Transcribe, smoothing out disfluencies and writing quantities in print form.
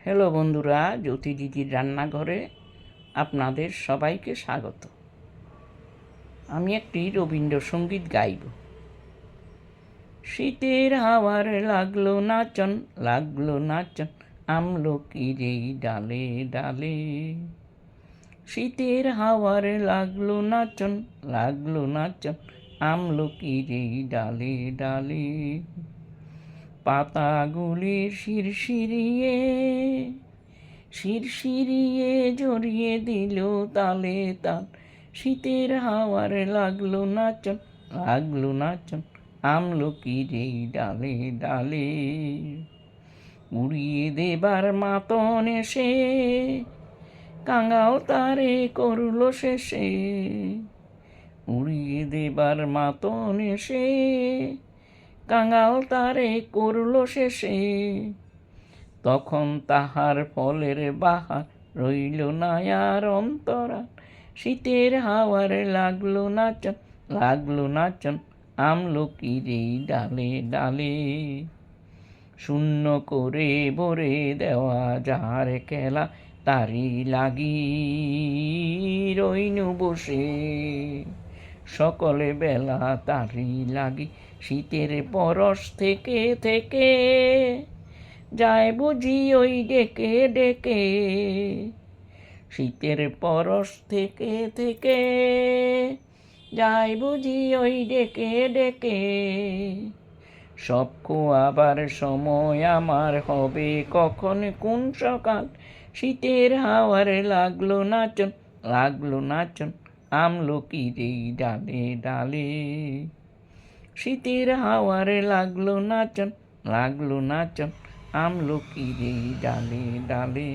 Hello বন্ধুরা, জ্যোতি দিদির রান্নাঘরে আপনাদের সবাইকে স্বাগত। আমি একটি রবীন্দ্রসঙ্গীত গাইব। শীতের হাওয়ার লাগলো নাচন, লাগলো নাচন আমলকির এই ডালে ডালে। শীতের হাওয়ার লাগলো নাচন, লাগলো নাচন আমলকির এই ডালে ডালে। পাতাগুলি শিরশিরিয়ে শিরশিরিয়ে জড়িয়ে দিল তালে তাল। শীতের হাওয়ার লাগলো নাচন, লাগলো নাচন আমলকির এই ডালে ডালে। উড়িয়ে দেবার মাতন এসে কাঙাল তারে করলো শেষে। উড়িয়ে দেবার মাতন এসে কাঙাল তারে করলো শেষে। তখন তাহার ফলের বাহার রইল না আর অন্তরা। শীতের হাওয়ার লাগলো নাচন, লাগলো নাচন আমলকির এই ডালে ডালে। শূন্য করে ভরে দেওয়া যার খেলা, তারি লাগি রইনু বসে সকলে বেলা। তারি লাগি শীতের পরশ থেকে থেকে যায় বুঝি ওই ডেকে ডেকে। শীতের পরশ থেকে থেকে যায় বুঝি ওই ডেকে ডেকে। সব খোয়াবার সময় আমার হবে কখন কোন সকাল। শীতের হাওয়ার লাগলো নাচন, লাগলো নাচন আমলকির এই ডালে ডালে। শীতের হাওয়ার লাগলো নাচন, লাগলো নাচন আমলকির এই ডালে ডালে।